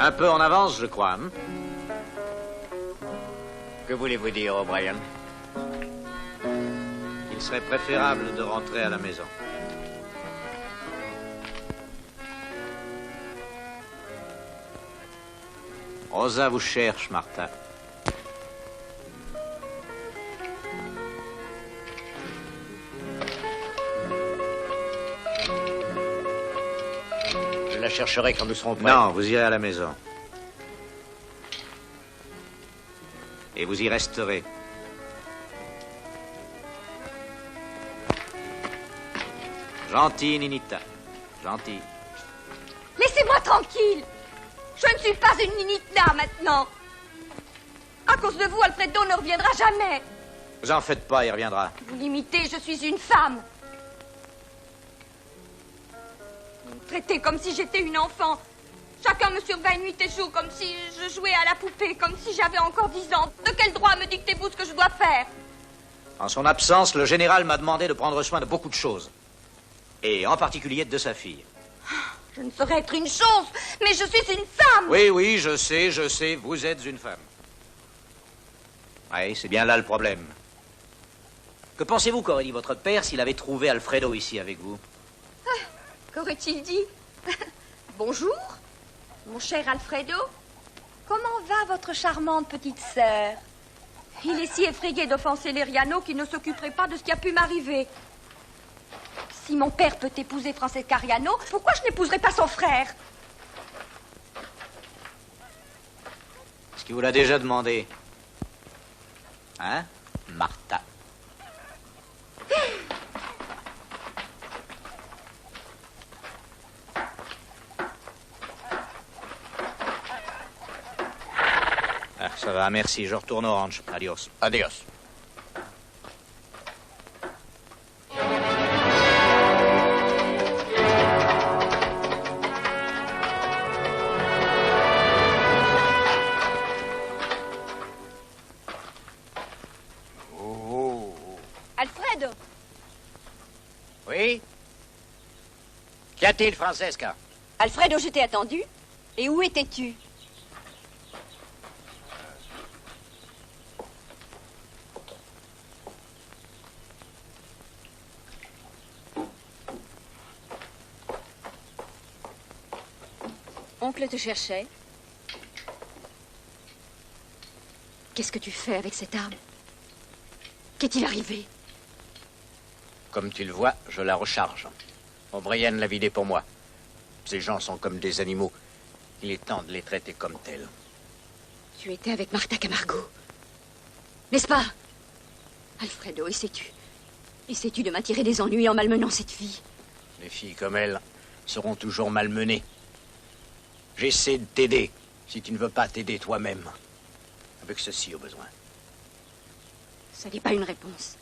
Un peu en avance, je crois. Hein? Que voulez-vous dire, O'Brien? Il serait préférable de rentrer à la maison. Rosa vous cherche, Martha. Je la chercherai quand nous serons prêts. Non, vous irez à la maison. Et vous y resterez. Gentil, Ninita. Gentil. Laissez-moi tranquille. Je ne suis pas une Ninita maintenant. À cause de vous, Alfredo ne reviendra jamais. Vous en faites pas, il reviendra. Vous l'imitez, je suis une femme. Vous me traitez comme si j'étais une enfant. Chacun me surveille nuit et jour comme si je jouais à la poupée, comme si j'avais encore 10 ans. De quel droit me dictez-vous ce que je dois faire? En son absence, le général m'a demandé de prendre soin de beaucoup de choses. Et en particulier de sa fille. Je ne saurais être une chose, mais je suis une femme. Oui, oui, je sais, vous êtes une femme. Oui, c'est bien là le problème. Que pensez-vous qu'aurait dit votre père s'il avait trouvé Alfredo ici avec vous? Qu'aurait-il dit? Bonjour, mon cher Alfredo. Comment va votre charmante petite sœur? Il est si effrayé d'offenser Leriano qu'il ne s'occuperait pas de ce qui a pu m'arriver. Si mon père peut épouser Francesca Riano, pourquoi je n'épouserais pas son frère? Est-ce qu'il vous l'a déjà demandé? Hein, Martha? Ah, ça va, merci. Je retourne au ranch. Adios. Adios. Alfredo! Oui? Qu'y a-t-il, Francesca? Alfredo, je t'ai attendu. Et où étais-tu? Oncle te cherchait. Qu'est-ce que tu fais avec cette arme? Qu'est-il arrivé? Comme tu le vois, je la recharge. O'Brien l'a vidée pour moi. Ces gens sont comme des animaux. Il est temps de les traiter comme tels. Tu étais avec Martha Camargo. N'est-ce pas? Alfredo, essaies-tu de m'attirer des ennuis en malmenant cette fille? Les filles comme elle seront toujours malmenées. J'essaie de t'aider, si tu ne veux pas t'aider toi-même. Avec ceci au besoin. Ça n'est pas une réponse.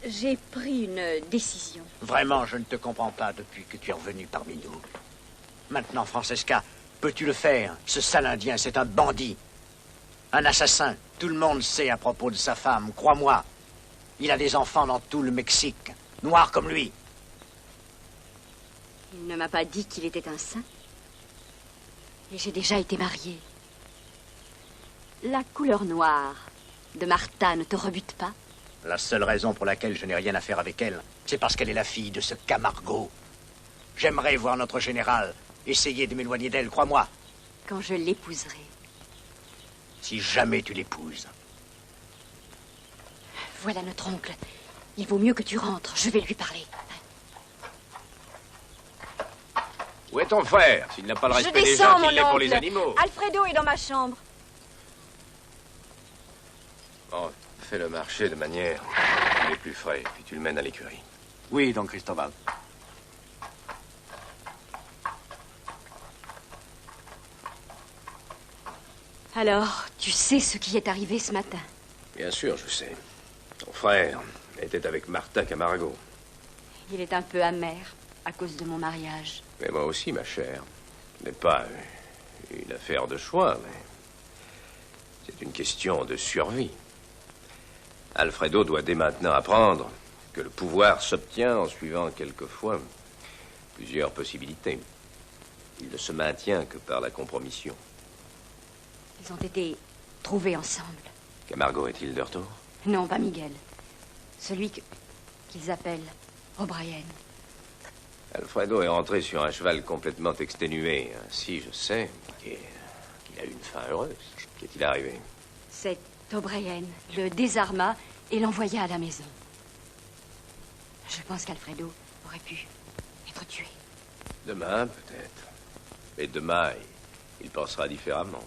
J'ai pris une décision. Vraiment, je ne te comprends pas depuis que tu es revenu parmi nous. Maintenant, Francesca, peux-tu le faire? Ce sale Indien, c'est un bandit. Un assassin. Tout le monde sait à propos de sa femme, crois-moi. Il a des enfants dans tout le Mexique, noirs comme lui. Il ne m'a pas dit qu'il était un saint. Et j'ai déjà été mariée. La couleur noire de Martha ne te rebute pas? La seule raison pour laquelle je n'ai rien à faire avec elle, c'est parce qu'elle est la fille de ce Camargo. J'aimerais voir notre général essayer de m'éloigner d'elle, crois-moi. Quand je l'épouserai. Si jamais tu l'épouses. Voilà notre oncle. Il vaut mieux que tu rentres. Je vais lui parler. Où est ton frère? S'il n'a pas le Je respect des descends, gens mon qu'il l'est pour les oncle. animaux. Alfredo est dans ma chambre. Bon, fais le marché de manière qu'il est plus frais, puis tu le mènes à l'écurie. Oui, don Cristobal. Alors, tu sais ce qui est arrivé ce matin? Bien sûr, je sais. Ton frère était avec Martha Camargo. Il est un peu amer à cause de mon mariage. Mais moi aussi, ma chère. Ce n'est pas une affaire de choix, mais c'est une question de survie. Alfredo doit dès maintenant apprendre que le pouvoir s'obtient en suivant quelquefois Plusieurs possibilités. Il ne se maintient que par la compromission. Ils ont été trouvés ensemble. Camargo est-il de retour? Non, pas Miguel. Celui qu'ils appellent O'Brien. Alfredo est rentré sur un cheval complètement exténué. Ainsi, je sais qu'il a eu une fin heureuse. Qu'est-il arrivé? Cet O'Brien le désarma et l'envoya à la maison. Je pense qu'Alfredo aurait pu être tué. Demain, peut-être. Mais demain, il pensera différemment.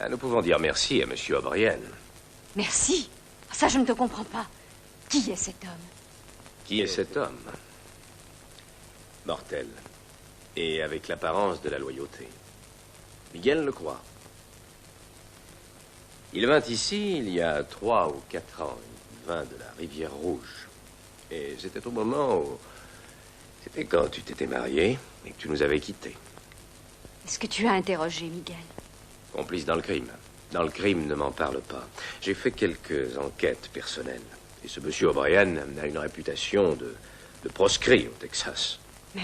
Ah, nous pouvons dire merci à Monsieur O'Brien. Merci. Ça, je ne te comprends pas. Qui est cet homme? Qui est cet homme? Mortel. Et avec l'apparence de la loyauté. Miguel le croit. Il vint ici il y a 3 ou 4 ans. Il vint de la Rivière Rouge. Et c'était au moment où... C'était quand tu t'étais marié et que tu nous avais quittés. Est-ce que tu as interrogé Miguel? Complice dans le crime. Dans le crime, ne m'en parle pas. J'ai fait quelques enquêtes personnelles. Et ce monsieur O'Brien a une réputation de proscrit au Texas. Mais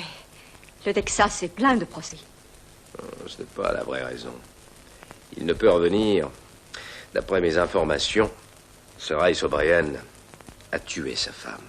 le Texas est plein de procès. Ce n'est pas la vraie raison. Il ne peut revenir. D'après mes informations, ce Rice O'Brien a tué sa femme.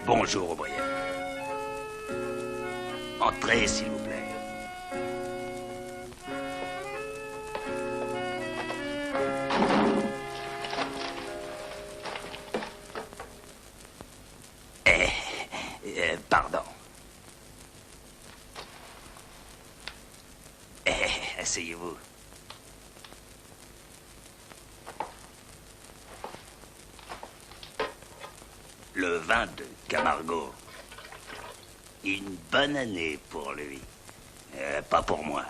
Bonjour, O'Brien. Entrez, s'il vous plaît. Pardon. Asseyez-vous. Le vin de Camargo. Une bonne année pour lui. Pas pour moi.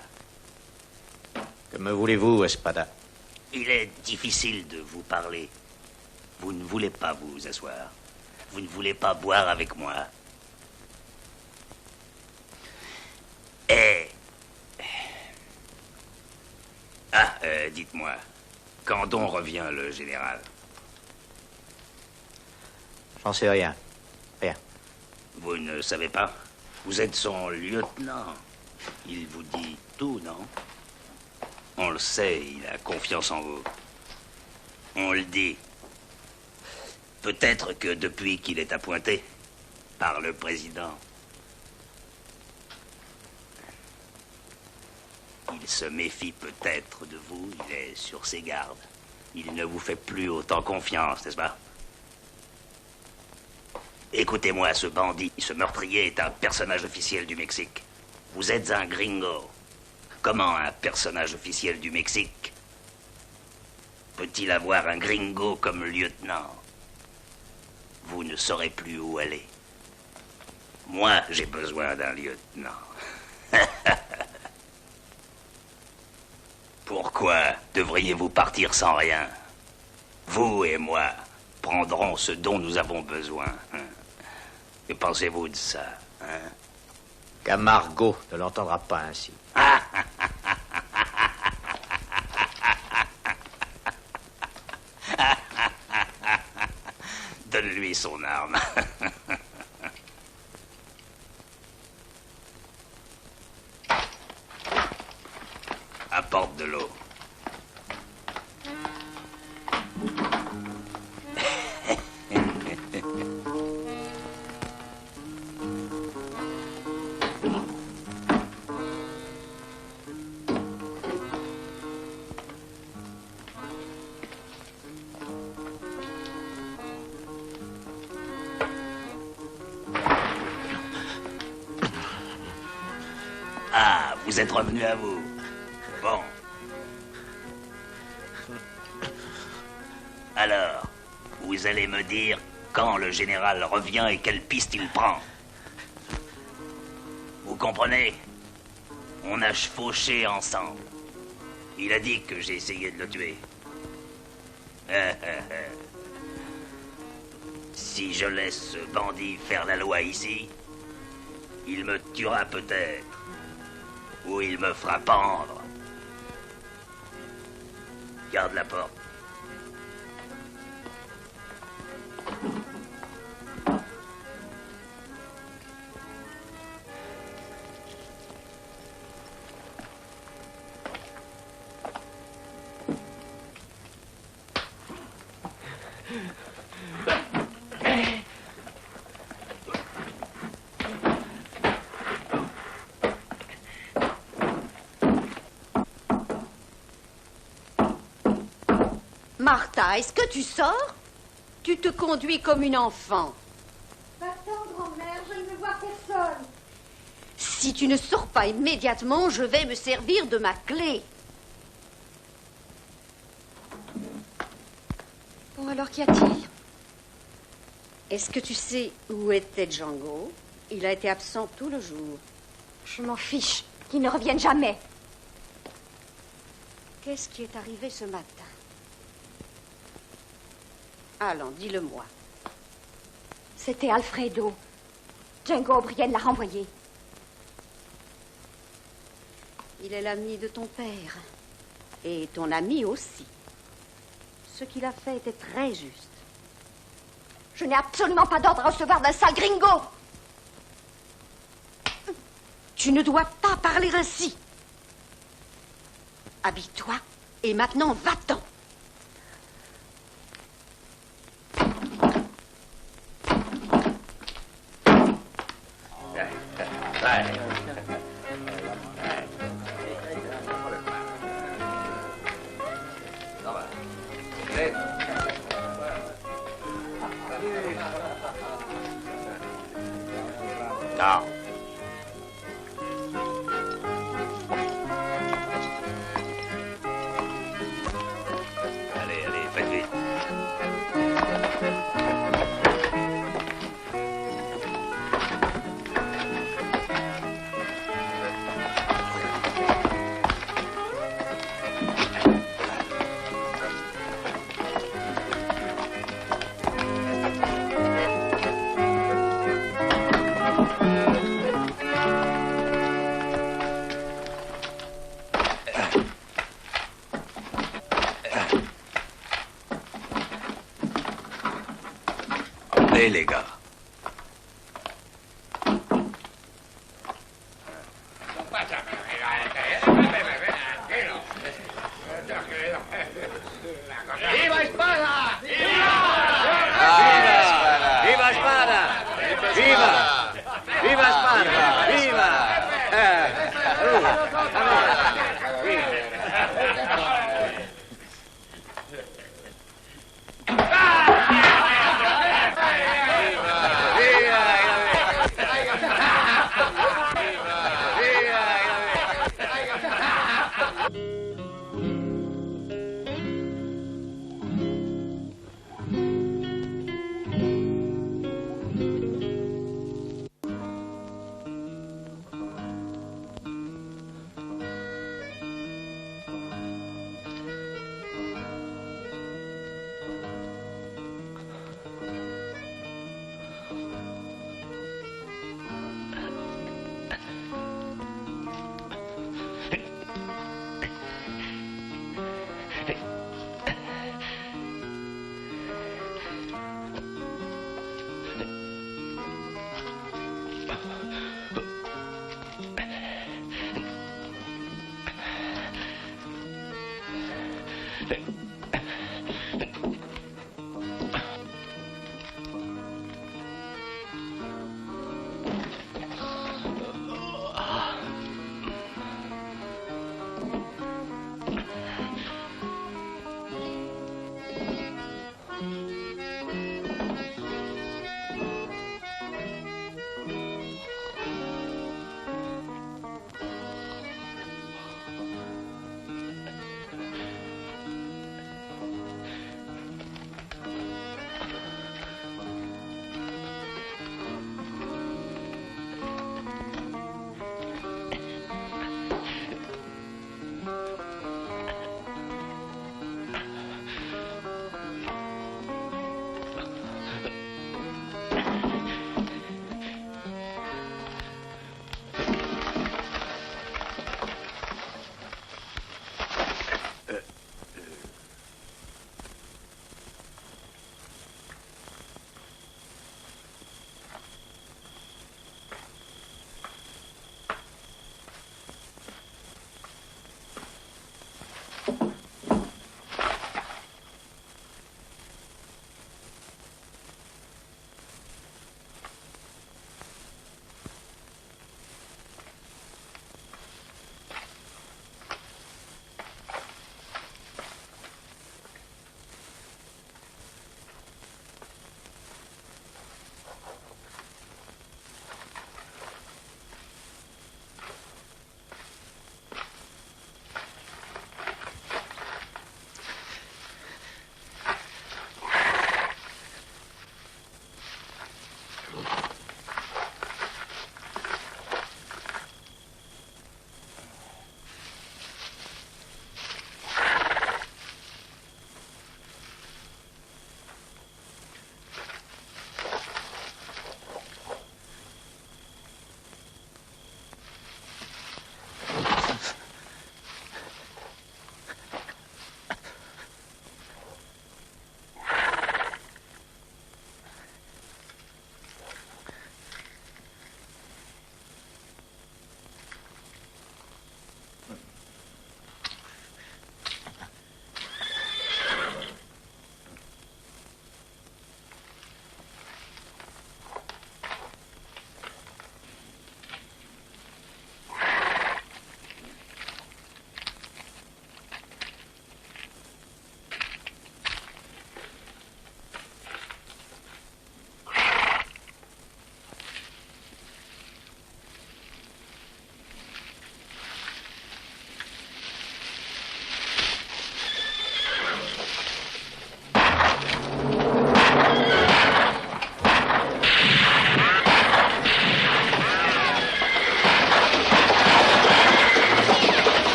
Que me voulez-vous, Espada? Il est difficile de vous parler. Vous ne voulez pas vous asseoir. Vous ne voulez pas boire avec moi. Dites-moi, quand donc revient le général? J'en sais rien. Rien. Vous ne savez pas? Vous êtes son lieutenant. Il vous dit tout, non? On le sait, il a confiance en vous. On le dit. Peut-être que depuis qu'il est appointé par le président, il se méfie peut-être de vous, il est sur ses gardes. Il ne vous fait plus autant confiance, n'est-ce pas? Écoutez-moi, ce bandit, ce meurtrier est un personnage officiel du Mexique. Vous êtes un gringo. Comment un personnage officiel du Mexique peut-il avoir un gringo comme lieutenant? Vous ne saurez plus où aller. Moi, j'ai besoin d'un lieutenant. Pourquoi devriez-vous partir sans rien? Vous et moi prendrons ce dont nous avons besoin. Que pensez-vous de ça, hein? Camargo ne l'entendra pas ainsi. Donne-lui son arme. Apporte de l'eau. vous êtes revenu à vous. Bon. Alors, vous allez me dire quand le général revient et quelle piste il prend. Vous comprenez? On a chevauché ensemble. Il a dit que j'ai essayé de le tuer. Si je laisse ce bandit faire la loi ici, il me tuera peut-être. Ou il me fera pendre. Garde la porte. Martha, est-ce que tu sors? Tu te conduis comme une enfant. Va-t'en, grand-mère, je ne vois personne. Si tu ne sors pas immédiatement, je vais me servir de ma clé. Bon, alors qu'y a-t-il? Est-ce que tu sais où était Django? Il a été absent tout le jour. Je m'en fiche, qu'il ne revienne jamais. Qu'est-ce qui est arrivé ce matin? Allons, dis-le-moi. C'était Alfredo. Django O'Brien l'a renvoyé. Il est l'ami de ton père. Et ton ami aussi. Ce qu'il a fait était très juste. Je n'ai absolument pas d'ordre à recevoir d'un sale gringo. Tu ne dois pas parler ainsi. Habille-toi et maintenant va-t'en. Non. Allez, faites vite. Allez, les gars. Viva Espada! Viva Espada! Viva! Viva Espada! Viva!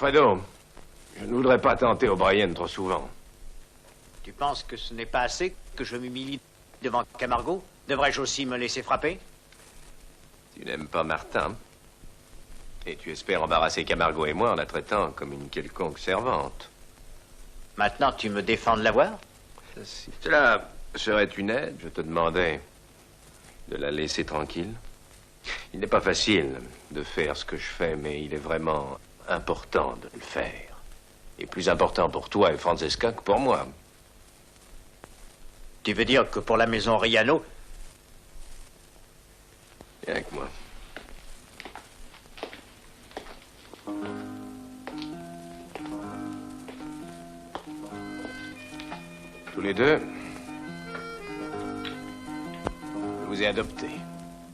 Alfredo, je ne voudrais pas tenter O'Brien trop souvent. Tu penses que ce n'est pas assez que je m'humilie devant Camargo? Devrais-je aussi me laisser frapper? Tu n'aimes pas Martin. Et tu espères embarrasser Camargo et moi en la traitant comme une quelconque servante. Maintenant, tu me défends de la voir? Si cela serait une aide, je te demandais de la laisser tranquille. Il n'est pas facile de faire ce que je fais, mais il est vraiment important de le faire. Et plus important pour toi et Francesca que pour moi. Tu veux dire que pour la maison Riano? Viens avec moi. Tous les deux, je vous ai adoptés.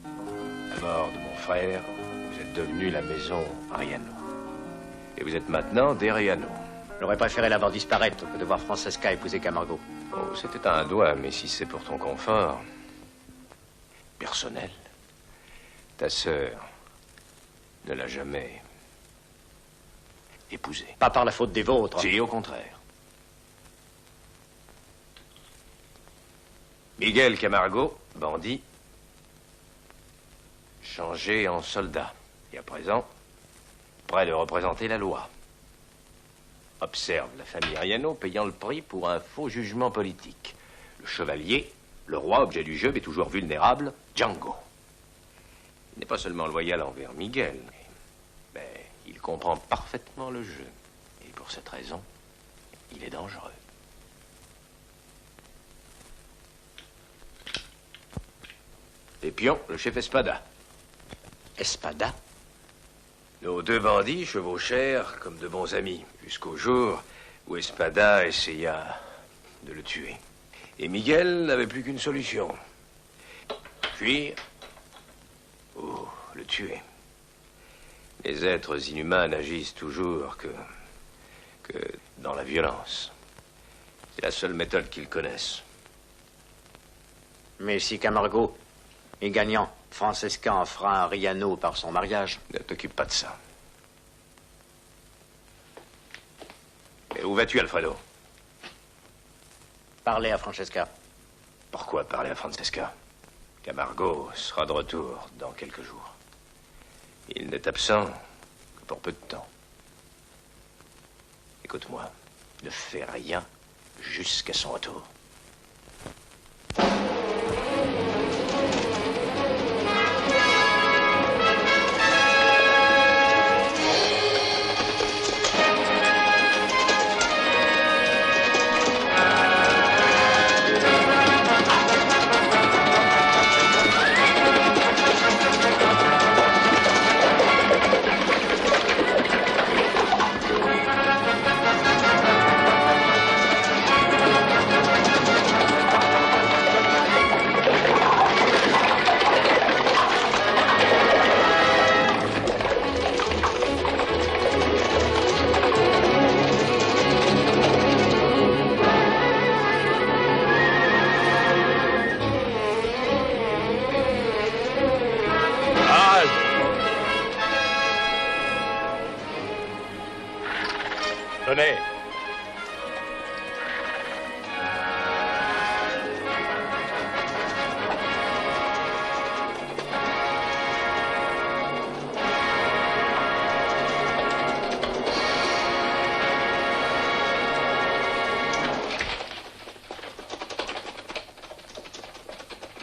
À la mort de mon frère, vous êtes devenus la maison Riano. Et vous êtes maintenant des Riano. J'aurais préféré la voir disparaître que de voir Francesca épouser Camargo. Oh, c'était un doigt, mais si c'est pour ton confort personnel, ta sœur ne l'a jamais épousée. Pas par la faute des vôtres. Si, au contraire. Miguel Camargo, bandit, changé en soldat. Et à présent, prêt de représenter la loi. Observe la famille Riano payant le prix pour un faux jugement politique. Le chevalier, le roi, objet du jeu, mais toujours vulnérable, Django. Il n'est pas seulement loyal envers Miguel, mais il comprend parfaitement le jeu. Et pour cette raison, il est dangereux. Les pions, le chef Espada. Espada? Nos deux bandits chevauchèrent comme de bons amis, jusqu'au jour où Espada essaya de le tuer. Et Miguel n'avait plus qu'une solution. Fuir ou le tuer. Les êtres inhumains n'agissent toujours que dans la violence. C'est la seule méthode qu'ils connaissent. Mais si Camargo est gagnant, Francesca en fera un Riano par son mariage. Ne t'occupe pas de ça. Et où vas-tu, Alfredo? Parlez à Francesca. Pourquoi parler à Francesca? Camargo sera de retour dans quelques jours. Il n'est absent que pour peu de temps. Écoute-moi, ne fais rien jusqu'à son retour. Tenez.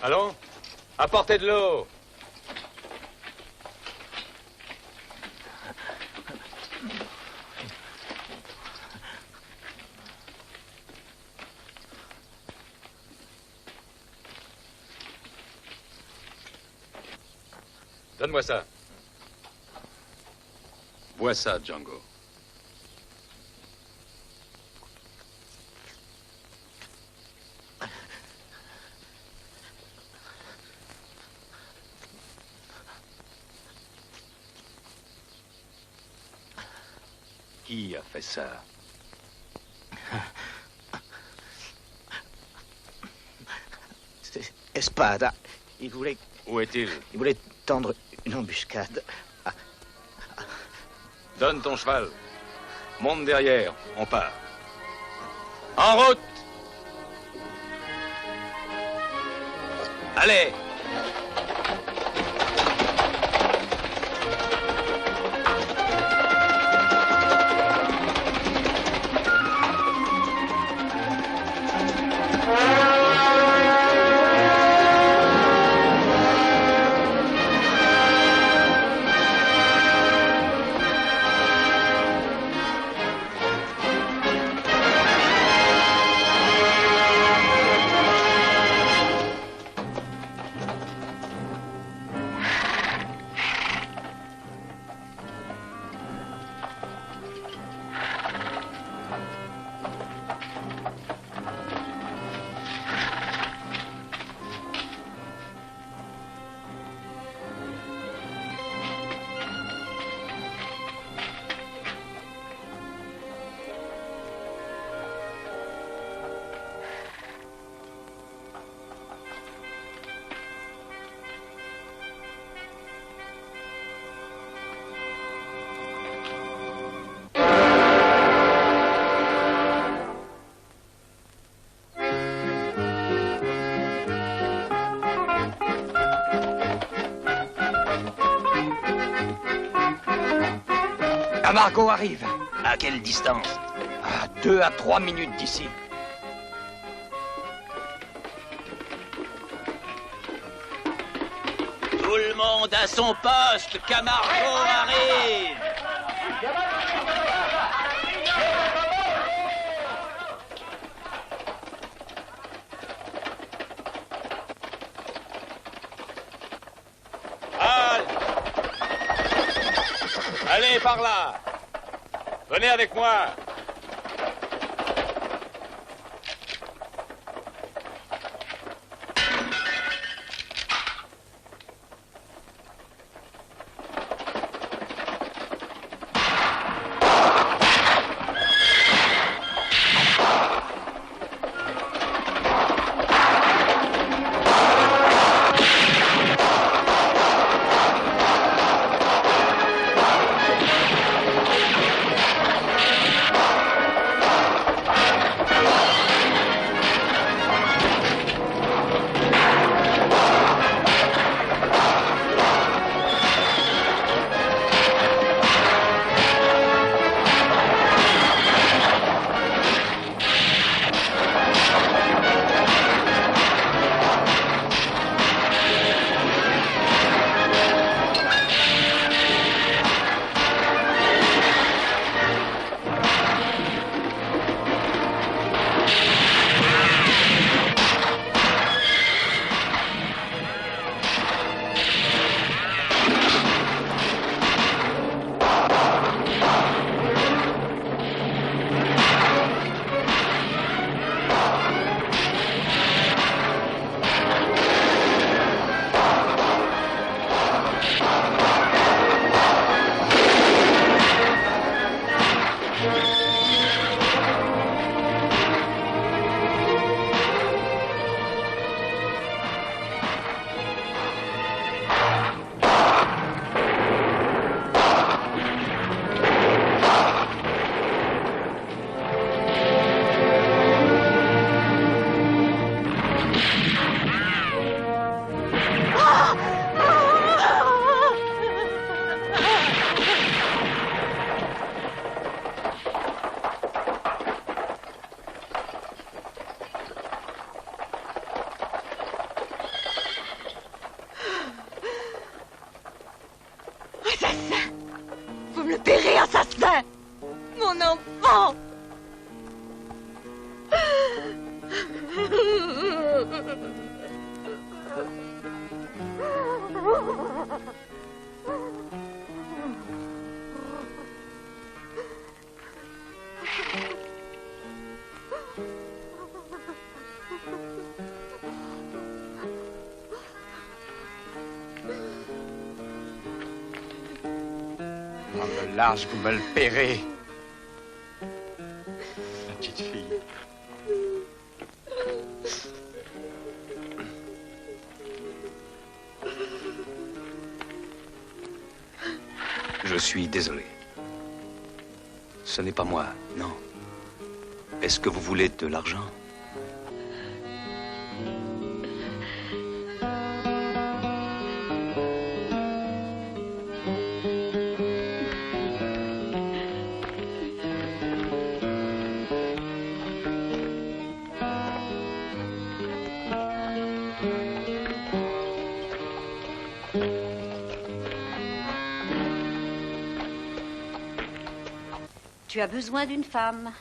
Allons, apportez de l'eau. Donne-moi ça. Bois ça, Django. Qui a fait ça? C'est Espada. Il voulait... Où est-il? Il voulait tendre une embuscade. Donne ton cheval. Monte derrière, on part. En route! Allez! Camargo arrive. À quelle distance? À 2 à 3 minutes d'ici. Tout le monde à son poste, Camargo arrive. Halte! Allez, par là! Venez avec moi! Assassin! Vous me le paierez, assassin! Mon enfant! On me lâche, vous me le paierez. La petite fille. Je suis désolé. ce n'est pas moi, non. Est-ce que vous voulez de l'argent? Tu as besoin d'une femme.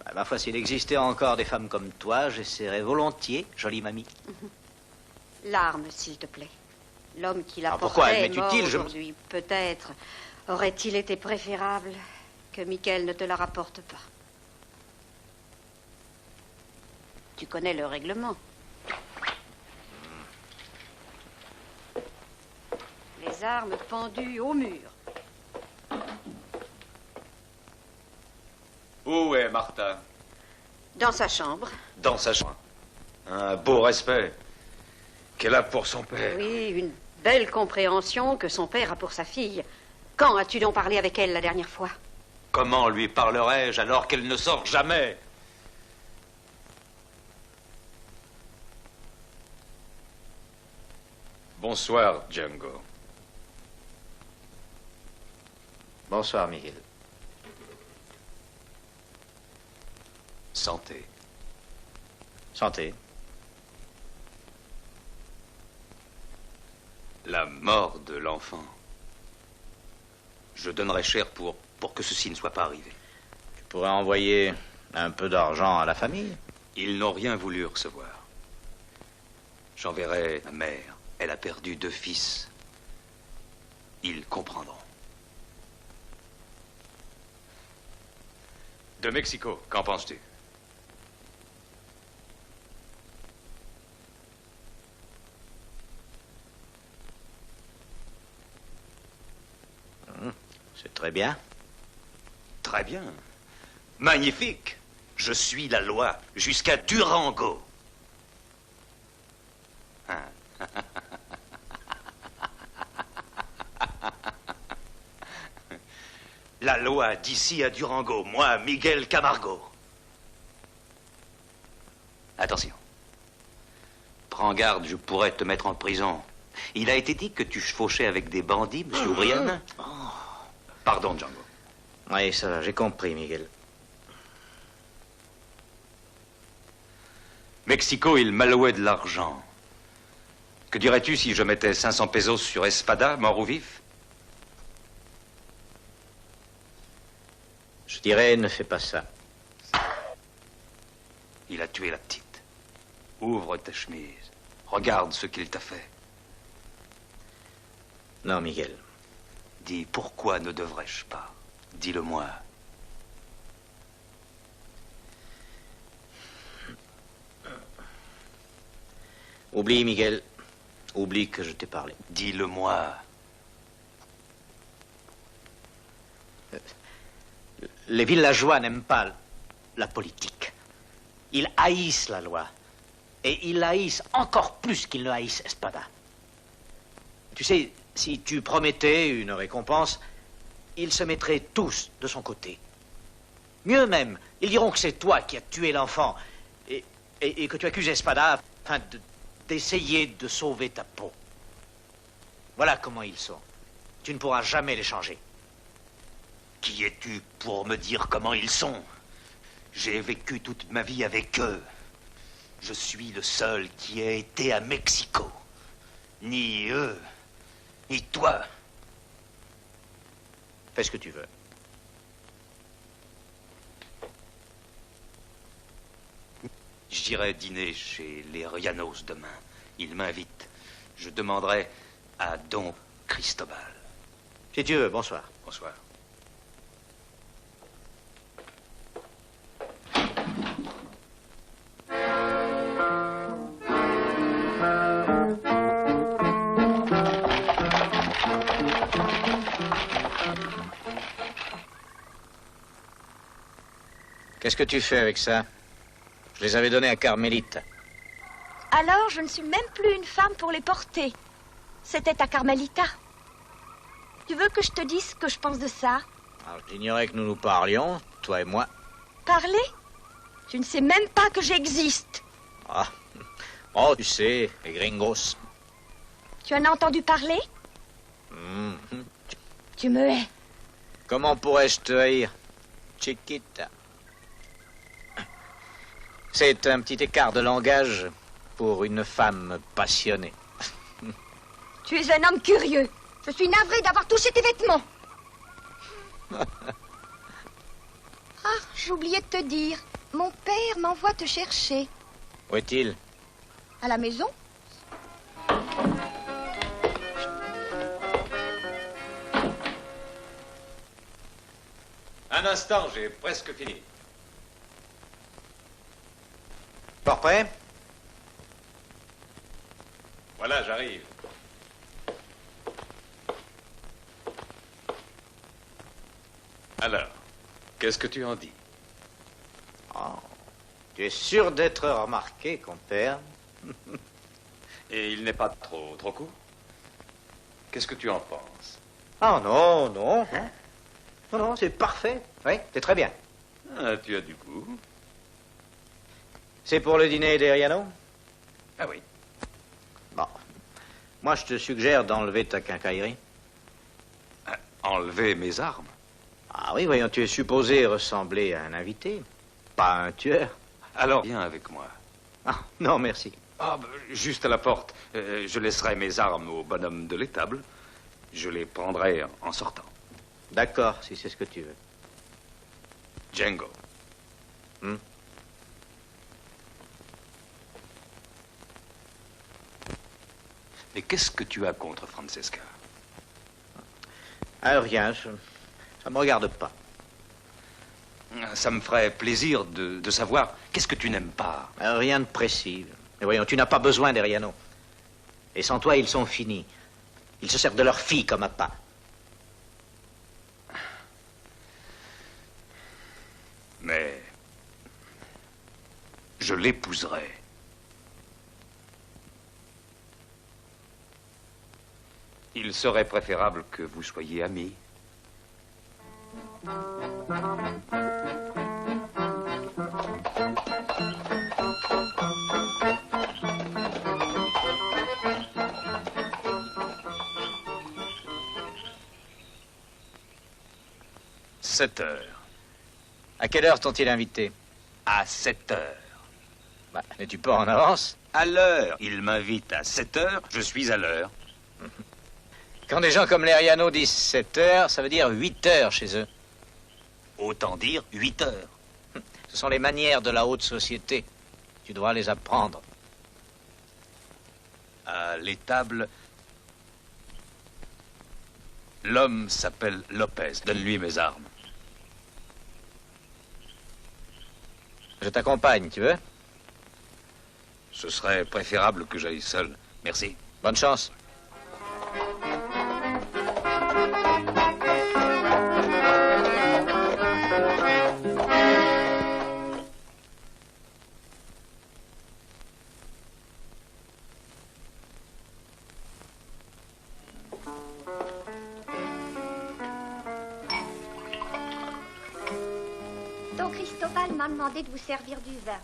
Bah, ma foi, s'il existait encore des femmes comme toi, j'essaierais volontiers, jolie mamie. L'arme, s'il te plaît. L'homme qui la pourquoi porterait elle m'est est mort utile, aujourd'hui. Peut-être aurait-il été préférable que Michael ne te la rapporte pas. Tu connais le règlement. Les armes pendues au mur. Où est Martha? Dans sa chambre. Dans sa chambre. Un beau respect qu'elle a pour son père. Oui, une belle compréhension que son père a pour sa fille. Quand as-tu donc parlé avec elle la dernière fois? Comment lui parlerais-je alors qu'elle ne sort jamais? Bonsoir, Django. Bonsoir, Miguel. Santé. Santé. La mort de l'enfant. Je donnerais cher pour que ceci ne soit pas arrivé. Tu pourrais envoyer un peu d'argent à la famille. Ils n'ont rien voulu recevoir. J'enverrai ma mère. Elle a perdu 2 fils. Ils comprendront. De Mexico, qu'en penses-tu? C'est très bien. Très bien. Magnifique. Je suis la loi jusqu'à Durango. Hein. La loi d'ici à Durango, moi, Miguel Camargo. Attention. Prends garde, je pourrais te mettre en prison. Il a été dit que tu chevauchais avec des bandits, monsieur O'Brien. Pardon, Django. Oui, ça va, j'ai compris, Miguel. Mexico, il m'allouait de l'argent. Que dirais-tu si je mettais 500 pesos sur Espada, mort ou vif? Je dirais, ne fais pas ça. Il a tué la petite. Ouvre ta chemise. Regarde ce qu'il t'a fait. Non, Miguel. Dis, pourquoi ne devrais-je pas? Dis-le-moi. Oublie, Miguel. Oublie que je t'ai parlé. Dis-le-moi. Les villageois n'aiment pas la politique. Ils haïssent la loi. Et ils la haïssent encore plus qu'ils ne haïssent Espada. Tu sais, si tu promettais une récompense, ils se mettraient tous de son côté. Mieux même, ils diront que c'est toi qui as tué l'enfant et que tu accuses Espada afin d'essayer de sauver ta peau. Voilà comment ils sont. Tu ne pourras jamais les changer. Qui es-tu pour me dire comment ils sont? J'ai vécu toute ma vie avec eux. Je suis le seul qui ait été à Mexico. Ni eux, ni toi. Fais ce que tu veux. J'irai dîner chez les Rianos demain. Ils m'invitent. Je demanderai à Don Cristobal. Si tu veux, bonsoir. Bonsoir. Qu'est-ce que tu fais avec ça? Je les avais donnés à Carmélite. Alors, je ne suis même plus une femme pour les porter. C'était à Carmelita. Tu veux que je te dise ce que je pense de ça? Alors, j'ignorais que nous nous parlions, toi et moi. Parler? Tu ne sais même pas que j'existe. Ah. Oh, tu sais, les gringos. Tu en as entendu parler? Tu me hais. Comment pourrais-je te haïr, Chiquita? C'est un petit écart de langage pour une femme passionnée. Tu es un homme curieux. Je suis navrée d'avoir touché tes vêtements. Ah, j'oubliais de te dire. Mon père m'envoie te chercher. Où est-il? À la maison? Un instant, j'ai presque fini. Portrait? Voilà, j'arrive. Alors, qu'est-ce que tu en dis? Oh, tu es sûr d'être remarqué, compère? Et il n'est pas trop court? Qu'est-ce que tu en penses? Oh non, non. Non, non, c'est parfait. Oui, c'est très bien. Ah, tu as du goût. C'est pour le dîner d'Eriano? Ah oui. Bon. Moi, je te suggère d'enlever ta quincaillerie. Enlever mes armes? Ah oui, voyons, tu es supposé ressembler à un invité, pas à un tueur. Alors, viens avec moi. Ah, non, merci. Ah, juste à la porte. Je laisserai mes armes au bonhomme de l'étable. Je les prendrai en sortant. D'accord, si c'est ce que tu veux. Django. Mais qu'est-ce que tu as contre Francesca? Ah, rien, ça me regarde pas. Ça me ferait plaisir de savoir qu'est-ce que tu n'aimes pas. Rien de précis. Mais voyons, tu n'as pas besoin d'Eriano. Et sans toi, ils sont finis. Ils se servent de leur fille comme appât. Mais je l'épouserai. Il serait préférable que vous soyez amis. Sept heures. À quelle heure t'ont-ils invité? À 7 heures. Bah, n'es-tu pas en avance? À l'heure. Il m'invite à 7 heures, je suis à l'heure. Quand des gens comme l'Eriano disent 7 heures, ça veut dire 8 heures chez eux. Autant dire 8 heures. Ce sont les manières de la haute société. Tu devras les apprendre. À l'étable, l'homme s'appelle Lopez. Donne-lui mes armes. Je t'accompagne, tu veux? Ce serait préférable que j'aille seul. Merci. Bonne chance. Don Cristobal m'a demandé de vous servir du vin.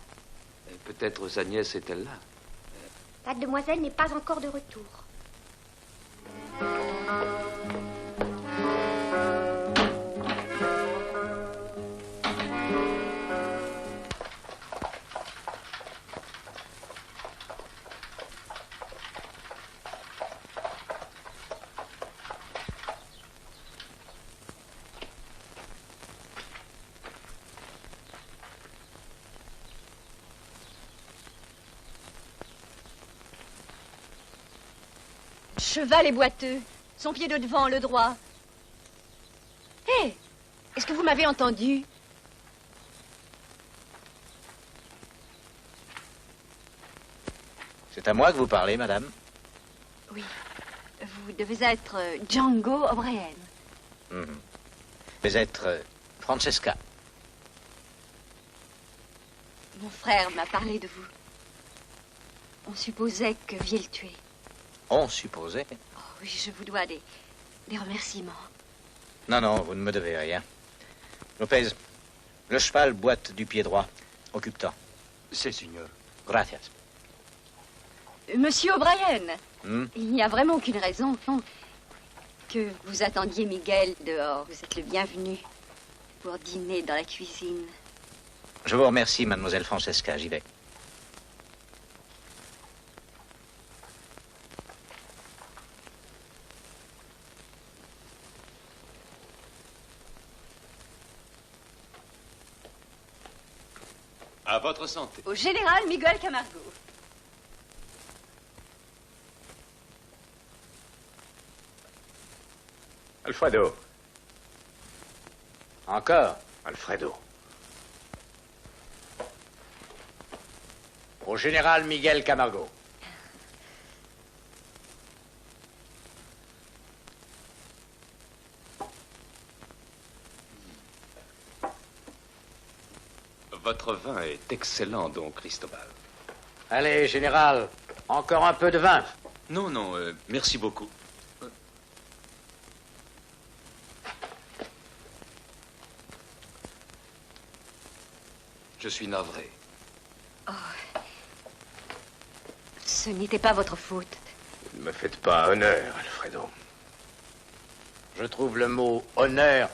Peut-être sa nièce est-elle là? Mademoiselle n'est pas encore de retour. Cheval est boiteux. Son pied de devant, le droit. Hé, est-ce que vous m'avez entendu? C'est à moi que vous parlez, madame? Oui. Vous devez être Django O'Brien. Vous devez être Francesca. Mon frère m'a parlé de vous. On supposait que vous aviez le tué. On supposait. Oh, oui, je vous dois des remerciements. Non, non, vous ne me devez rien. Lopez, le cheval boite du pied droit. Occupe-toi. C'est, signor. Gracias. Monsieur O'Brien, Hmm? il n'y a vraiment aucune raison que vous attendiez Miguel dehors. Vous êtes le bienvenu pour dîner dans la cuisine. Je vous remercie, mademoiselle Francesca. J'y vais. À votre santé. Au général Miguel Camargo. Alfredo. Encore. Alfredo. Au général Miguel Camargo. Votre vin est excellent, don Cristobal. Allez, général, encore un peu de vin. Non, non, merci beaucoup. Je suis navré. Ce n'était pas votre faute. Ne me faites pas honneur, Alfredo. Je trouve le mot honneur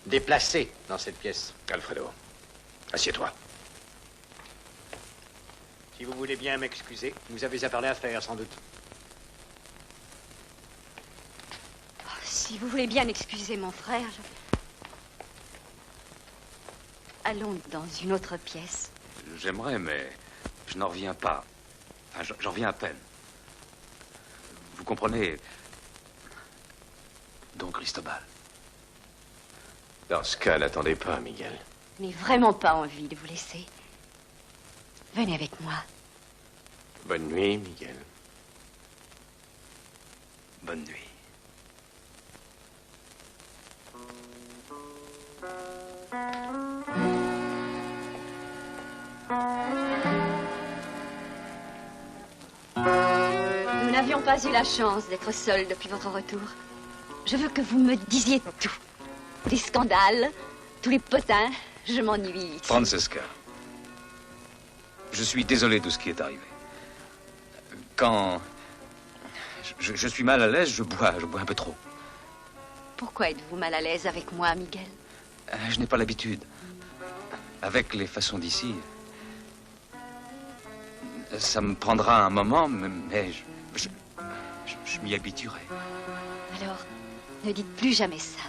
déplacé dans cette pièce. Alfredo, assieds-toi. Si vous voulez bien m'excuser, vous avez à parler à faire, sans doute. Si vous voulez bien excuser mon frère, allons dans une autre pièce. J'aimerais, mais je n'en reviens pas. Enfin, j'en reviens à peine. Vous comprenez, don Cristobal. Dans ce cas, n'attendez pas, Miguel. Je n'ai vraiment pas envie de vous laisser. Venez avec moi. Bonne nuit, Miguel. Bonne nuit. Nous n'avions pas eu la chance d'être seuls depuis votre retour. Je veux que vous me disiez tout. Les scandales, tous les potins, je m'ennuie. Francesca, je suis désolé de ce qui est arrivé. Quand je suis mal à l'aise, je bois un peu trop. Pourquoi êtes-vous mal à l'aise avec moi, Miguel? Je n'ai pas l'habitude. Avec les façons d'ici, ça me prendra un moment, mais je m'y habituerai. Alors, ne dites plus jamais ça.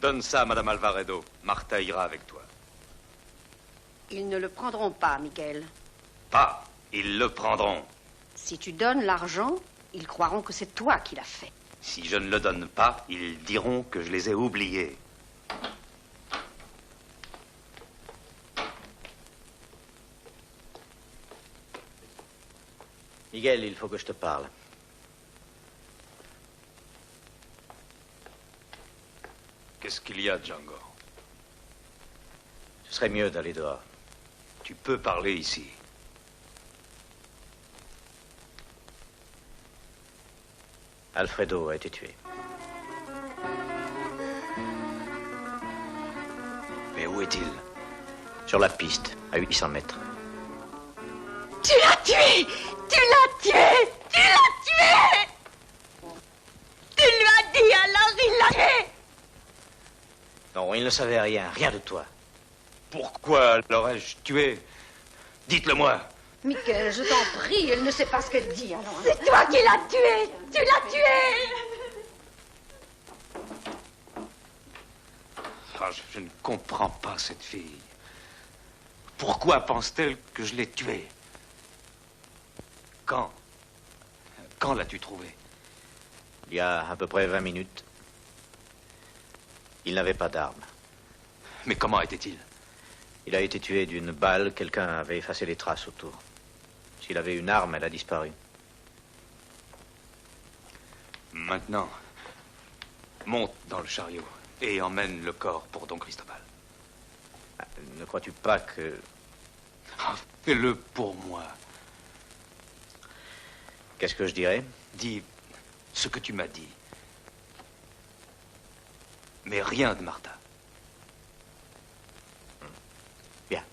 Donne ça à Madame Alvaredo. Martha ira avec toi. Ils ne le prendront pas, Miguel. Pas. Ils le prendront. Si tu donnes l'argent, ils croiront que c'est toi qui l'as fait. Si je ne le donne pas, ils diront que je les ai oubliés. Miguel, il faut que je te parle. Qu'est-ce qu'il y a, Django? Ce serait mieux d'aller dehors. Tu peux parler ici. Alfredo a été tué. Mais où est-il? Sur la piste, à 800 mètres. Tu l'as tué! Tu l'as tué! Tu l'as tué! Tu lui as dit alors il l'a tué! Non, il ne savait rien, rien de toi. Pourquoi l'aurais-je tué? Dites-le-moi. Michael, je t'en prie, elle ne sait pas ce qu'elle dit, alors. C'est toi qui l'as tué! Tu l'as tué! Ah, je ne comprends pas cette fille. Pourquoi pense-t-elle que je l'ai tuée? Quand l'as-tu trouvé? Il y a à peu près 20 minutes. Il n'avait pas d'arme. Mais comment était-il? Il a été tué d'une balle. Quelqu'un avait effacé les traces autour. S'il avait une arme, elle a disparu. Maintenant, monte dans le chariot et emmène le corps pour Don Cristobal. Ne crois-tu pas que... Ah, fais-le pour moi. Qu'est-ce que je dirais? Dis ce que tu m'as dit. Mais rien de Martha. Bien.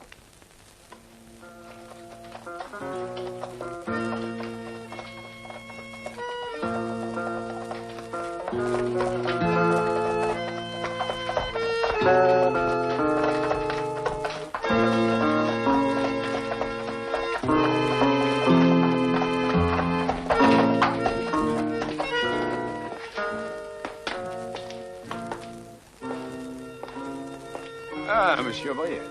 Ah, monsieur O'Brien.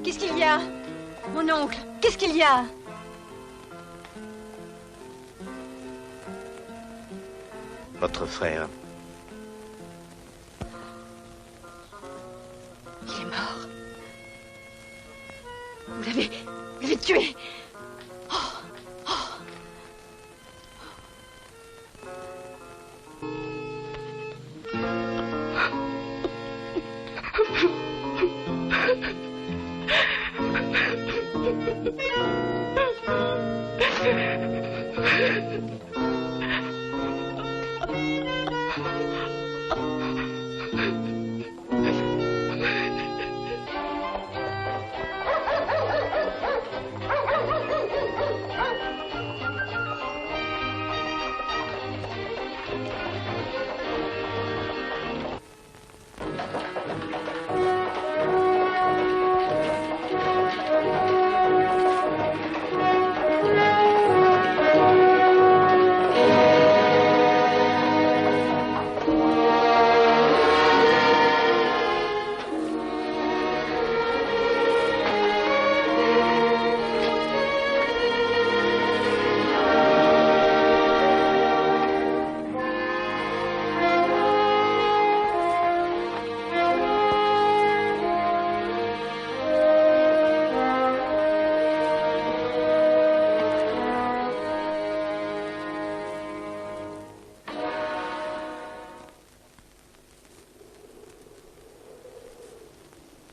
Qu'est-ce qu'il y a? Mon oncle, qu'est-ce qu'il y a? Votre frère. Il est mort. Vous l'avez tué.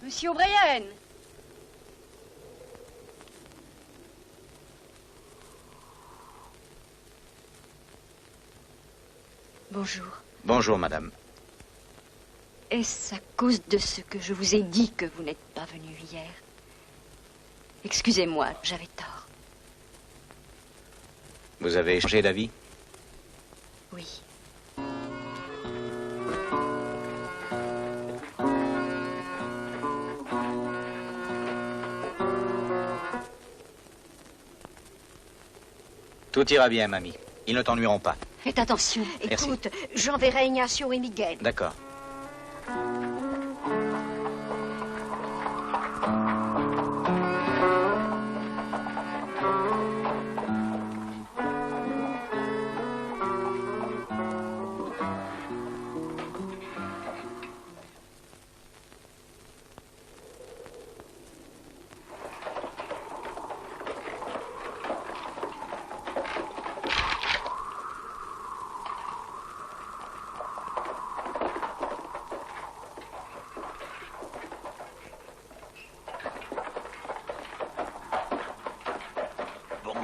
Monsieur O'Brien. Bonjour. Bonjour, madame. Est-ce à cause de ce que je vous ai dit que vous n'êtes pas venu hier? Excusez-moi, j'avais tort. Vous avez changé d'avis? Oui. Tout ira bien, mamie. Ils ne t'ennuieront pas. Faites attention. Merci. Écoute, j'enverrai Ignacio et Miguel. D'accord.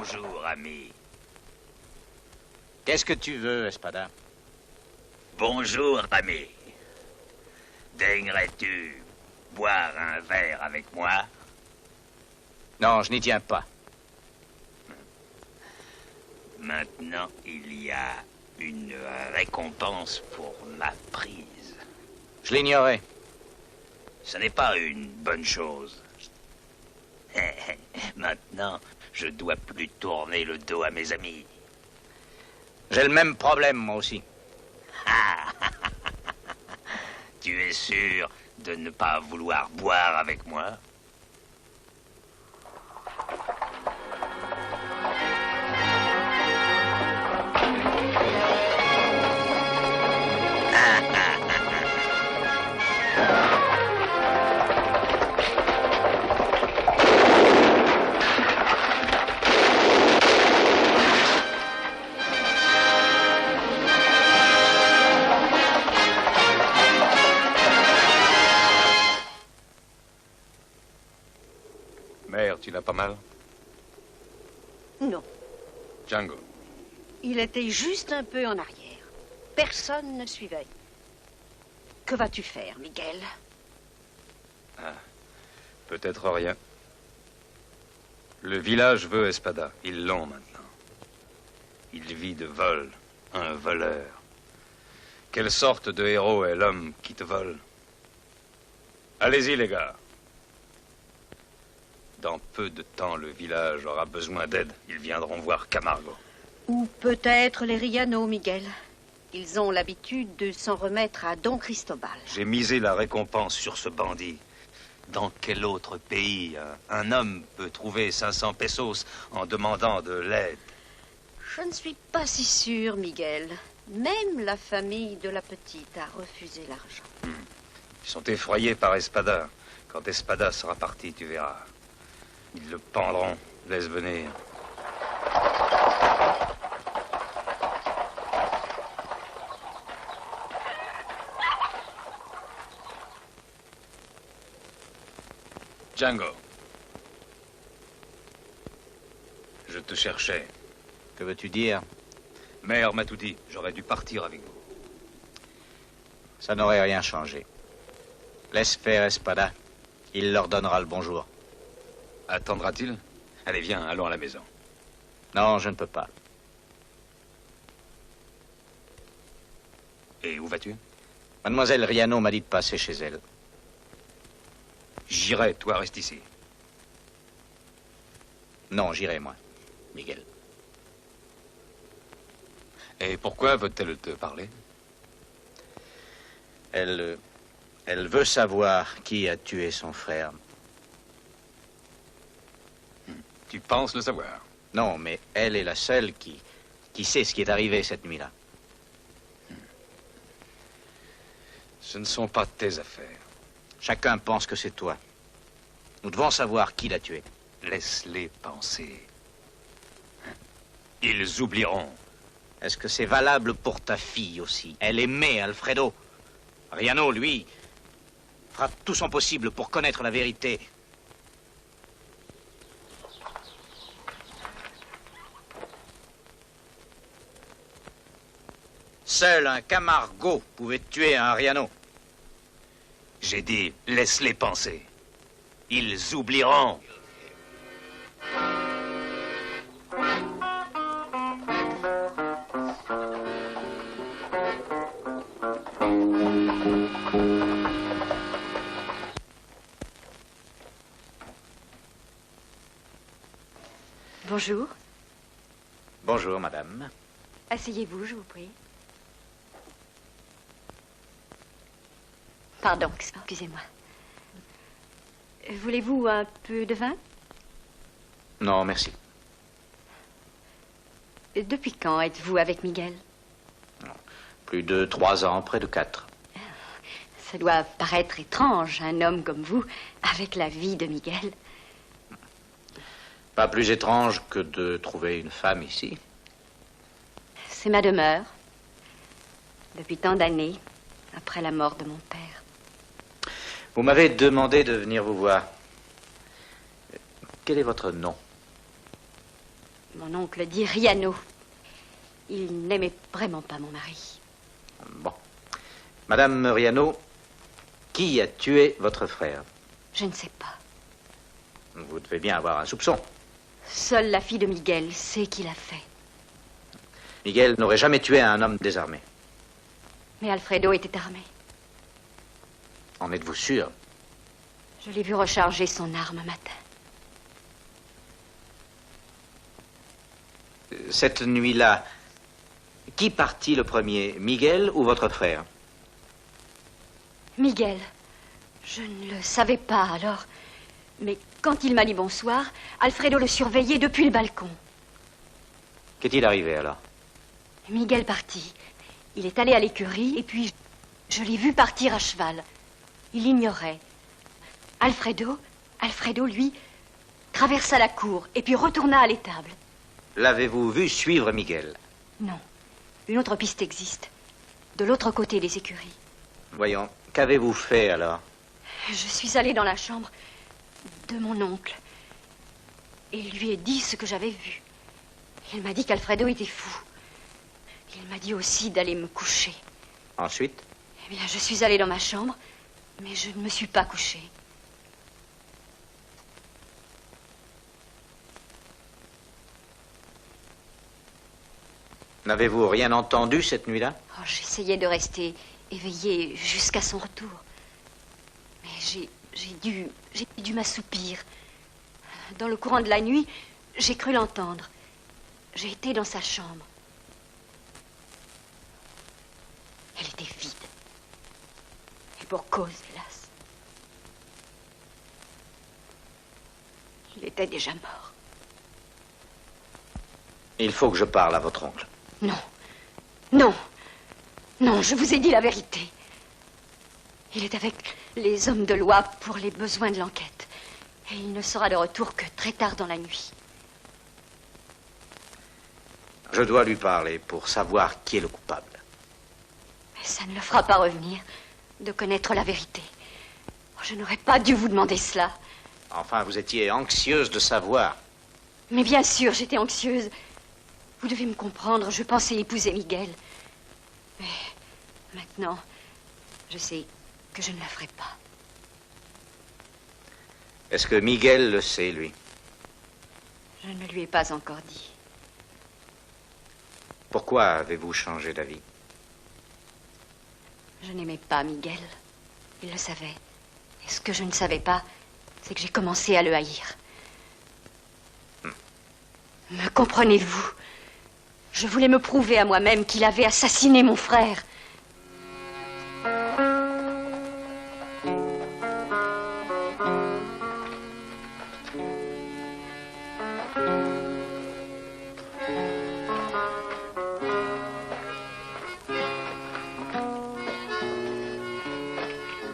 Bonjour, ami. Qu'est-ce que tu veux, Espada? Bonjour, ami. Daignerais-tu boire un verre avec moi? Non, je n'y tiens pas. Maintenant, il y a une récompense pour ma prise. Je l'ignorais. Ce n'est pas une bonne chose. Maintenant, je dois plus tourner le dos à mes amis. J'ai le même problème, moi aussi. Tu es sûr de ne pas vouloir boire avec moi? Mère, tu l'as pas mal? Non. Django. Il était juste un peu en arrière. Personne ne suivait. Que vas-tu faire, Miguel? Peut-être rien. Le village veut Espada. Ils l'ont maintenant. Il vit de vol. Un voleur. Quelle sorte de héros est l'homme qui te vole? Allez-y, les gars. Dans peu de temps, le village aura besoin d'aide. Ils viendront voir Camargo. Ou peut-être les Riano, Miguel. Ils ont l'habitude de s'en remettre à Don Cristobal. J'ai misé la récompense sur ce bandit. Dans quel autre pays un homme peut trouver 500 pesos en demandant de l'aide? Je ne suis pas si sûre, Miguel. Même la famille de la petite a refusé l'argent. Ils sont effrayés par Espada. Quand Espada sera parti, tu verras. Ils le pendront. Laisse venir. Django. Je te cherchais. Que veux-tu dire? Mère m'a tout dit. J'aurais dû partir avec vous. Ça n'aurait rien changé. Laisse faire Espada. Il leur donnera le bonjour. Attendra-t-il? Allez, viens, allons à la maison. Non, je ne peux pas. Et où vas-tu? Mademoiselle Riano m'a dit de passer chez elle. J'irai, toi reste ici. Non, j'irai, moi, Miguel. Et pourquoi veut-elle te parler? Elle veut savoir qui a tué son frère. Tu penses le savoir? Non, mais elle est la seule qui sait ce qui est arrivé cette nuit-là. Ce ne sont pas tes affaires. Chacun pense que c'est toi. Nous devons savoir qui l'a tué. Laisse-les penser. Ils oublieront. Est-ce que c'est valable pour ta fille aussi? Elle aimait Alfredo. Riano, lui, fera tout son possible pour connaître la vérité. Seul un Camargo pouvait tuer un Riano. J'ai dit, laisse-les penser. Ils oublieront. Bonjour. Bonjour, madame. Asseyez-vous, je vous prie. Pardon, excusez-moi. Voulez-vous un peu de vin? Non, merci. Depuis quand êtes-vous avec Miguel? Plus de 3 ans, près de 4. Ça doit paraître étrange, un homme comme vous, avec la vie de Miguel. Pas plus étrange que de trouver une femme ici. C'est ma demeure. Depuis tant d'années, après la mort de mon père. Vous m'avez demandé de venir vous voir. Quel est votre nom? Mon oncle dit Riano. Il n'aimait vraiment pas mon mari. Bon. Madame Riano, qui a tué votre frère? Je ne sais pas. Vous devez bien avoir un soupçon. Seule la fille de Miguel sait qui l'a fait. Miguel n'aurait jamais tué un homme désarmé. Mais Alfredo était armé. En êtes-vous sûr? Je l'ai vu recharger son arme un matin. Cette nuit-là, qui partit le premier, Miguel ou votre frère? Miguel. Je ne le savais pas alors. Mais quand il m'a dit bonsoir, Alfredo le surveillait depuis le balcon. Qu'est-il arrivé alors? Miguel partit. Il est allé à l'écurie et puis je l'ai vu partir à cheval. Il ignorait. Alfredo, lui, traversa la cour et puis retourna à l'étable. L'avez-vous vu suivre Miguel? Non. Une autre piste existe. De l'autre côté des écuries. Voyons, qu'avez-vous fait alors? Je suis allée dans la chambre de mon oncle et lui ai dit ce que j'avais vu. Il m'a dit qu'Alfredo était fou. Il m'a dit aussi d'aller me coucher. Ensuite? Eh bien, je suis allée dans ma chambre, mais je ne me suis pas couchée. N'avez-vous rien entendu cette nuit-là? Oh, j'essayais de rester éveillée jusqu'à son retour. Mais j'ai dû m'assoupir. Dans le courant de la nuit, j'ai cru l'entendre. J'ai été dans sa chambre. Elle était vide. Et pour cause, hélas. Il était déjà mort. Il faut que je parle à votre oncle. Non. Non. Non, je vous ai dit la vérité. Il est avec les hommes de loi pour les besoins de l'enquête. Et il ne sera de retour que très tard dans la nuit. Je dois lui parler pour savoir qui est le coupable. Mais ça ne le fera pas revenir de connaître la vérité. Je n'aurais pas dû vous demander cela. Enfin, vous étiez anxieuse de savoir. Mais bien sûr, j'étais anxieuse. Vous devez me comprendre, je pensais épouser Miguel. Mais maintenant, je sais que je ne la ferai pas. Est-ce que Miguel le sait, lui? Je ne lui ai pas encore dit. Pourquoi avez-vous changé d'avis? Je n'aimais pas Miguel. Il le savait. Et ce que je ne savais pas, c'est que j'ai commencé à le haïr. Me comprenez-vous? Je voulais me prouver à moi-même qu'il avait assassiné mon frère.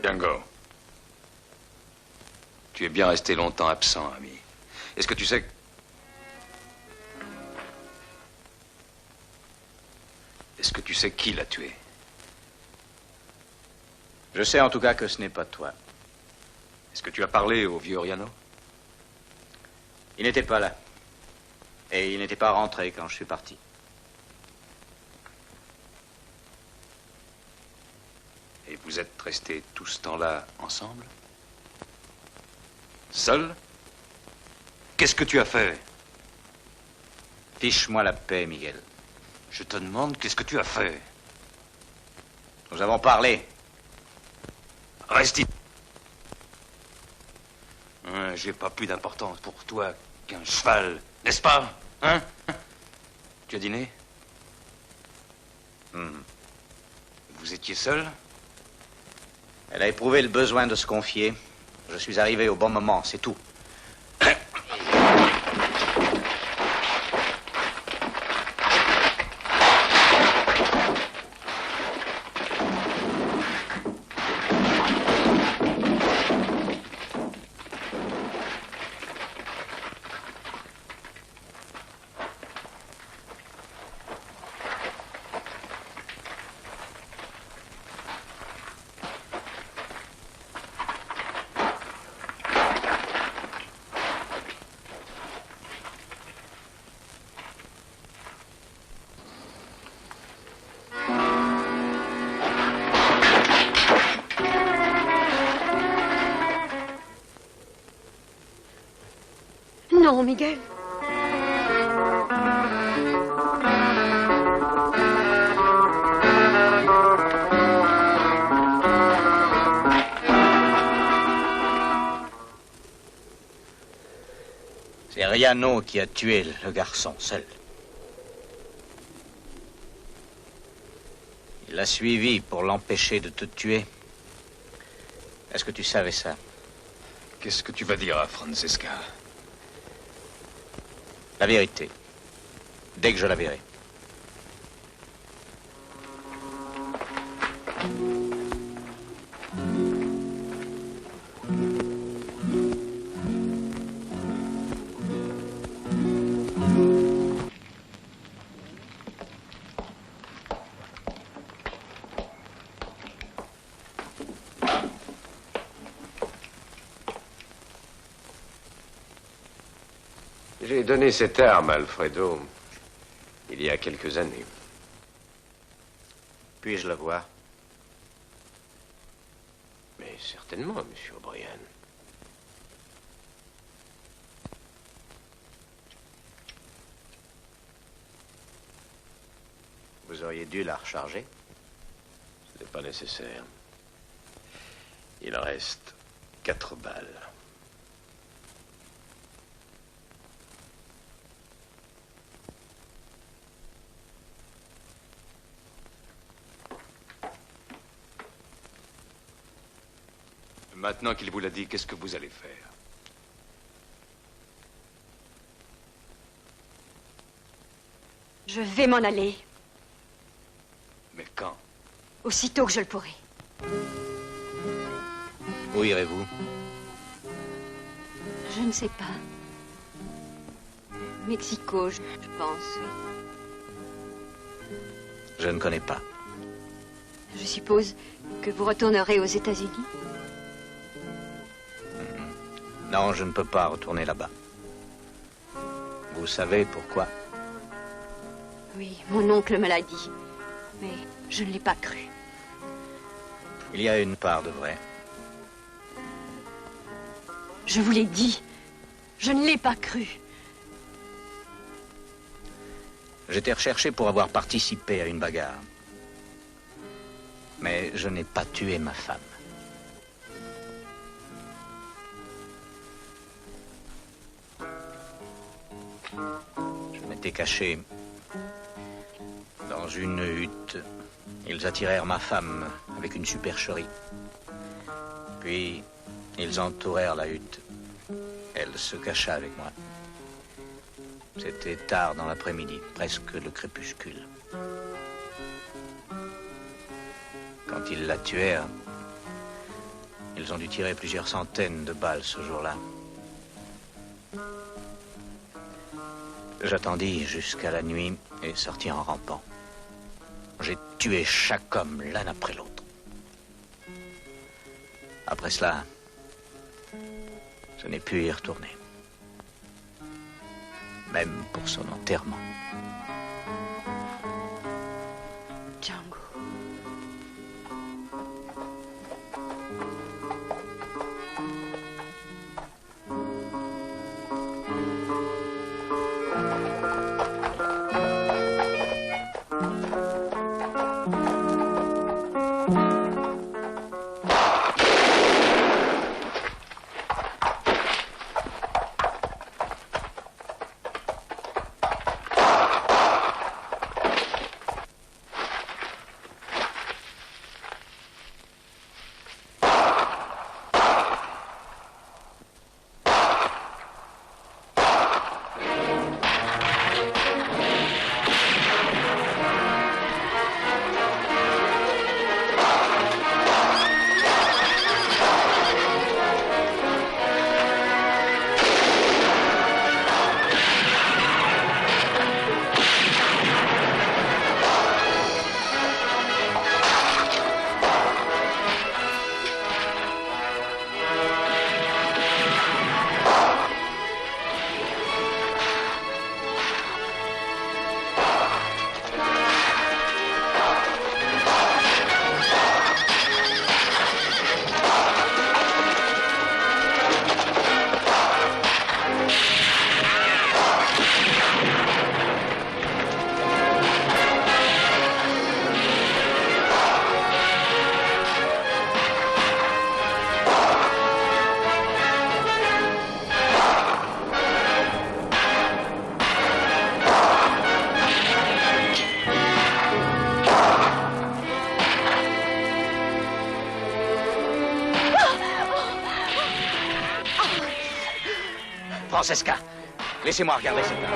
Django, tu es bien resté longtemps absent, ami. Est-ce que tu sais... Est-ce que tu sais qui l'a tué? Je sais en tout cas que ce n'est pas toi. Est-ce que tu as parlé au vieux Riano? Il n'était pas là. Et il n'était pas rentré quand je suis parti. Et vous êtes restés tout ce temps-là ensemble? Seul? Qu'est-ce que tu as fait? Fiche-moi la paix, Miguel. Je te demande qu'est-ce que tu as fait? Nous avons parlé. Reste ici. J'ai pas plus d'importance pour toi qu'un cheval, n'est-ce pas? Hein? Tu as dîné? Vous étiez seul? Elle a éprouvé le besoin de se confier. Je suis arrivé au bon moment, c'est tout. Non, Miguel. C'est Riano qui a tué le garçon seul. Il l'a suivi pour l'empêcher de te tuer. Est-ce que tu savais ça? Qu'est-ce que tu vas dire à Francesca? La vérité. Dès que je la verrai. J'ai donné cette arme à Alfredo il y a quelques années. Puis-je la voir? Mais certainement, monsieur O'Brien. Vous auriez dû la recharger. Ce n'est pas nécessaire. Il reste 4 balles. Maintenant qu'il vous l'a dit, qu'est-ce que vous allez faire? Je vais m'en aller, Mais quand? aussitôt que je le pourrai. Où irez-vous? Je ne sais pas. Mexico, je pense, oui. Je ne connais pas. Je suppose que vous retournerez aux États-Unis. Non, je ne peux pas retourner là-bas. Vous savez pourquoi? Oui, mon oncle me l'a dit. Mais je ne l'ai pas cru. Il y a une part de vrai. Je vous l'ai dit. Je ne l'ai pas cru. J'étais recherché pour avoir participé à une bagarre. Mais je n'ai pas tué ma femme. Je m'étais caché dans une hutte. Ils attirèrent ma femme avec une supercherie. Puis, ils entourèrent la hutte. Elle se cacha avec moi. C'était tard dans l'après-midi, presque le crépuscule. Quand ils la tuèrent, ils ont dû tirer plusieurs centaines de balles ce jour-là. J'attendis jusqu'à la nuit et sortis en rampant. J'ai tué chaque homme l'un après l'autre. Après cela, je n'ai pu y retourner. Même pour son enterrement. Django. Francesca, laissez-moi regarder cette dame.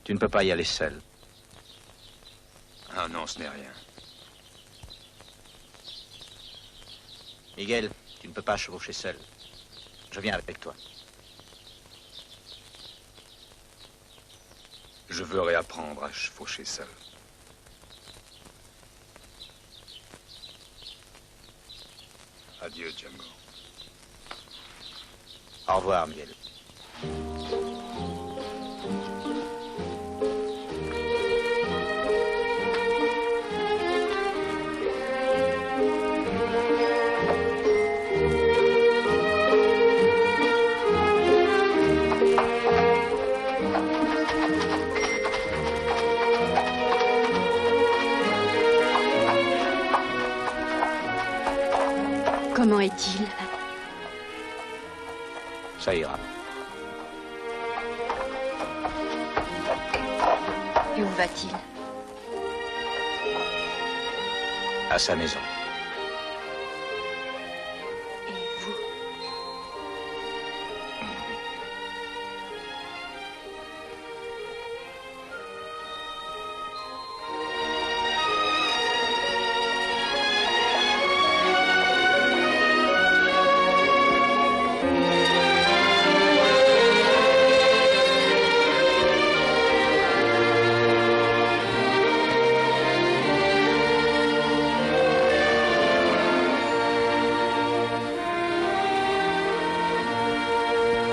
Tu ne peux pas y aller seul. Ah non, ce n'est rien. Miguel, tu ne peux pas chevaucher seul. Je viens avec toi. Je veux réapprendre à chevaucher seul. Adieu, Django. Au revoir, Miguel. Comment est-il? Ça ira. Et où va-t-il? À sa maison.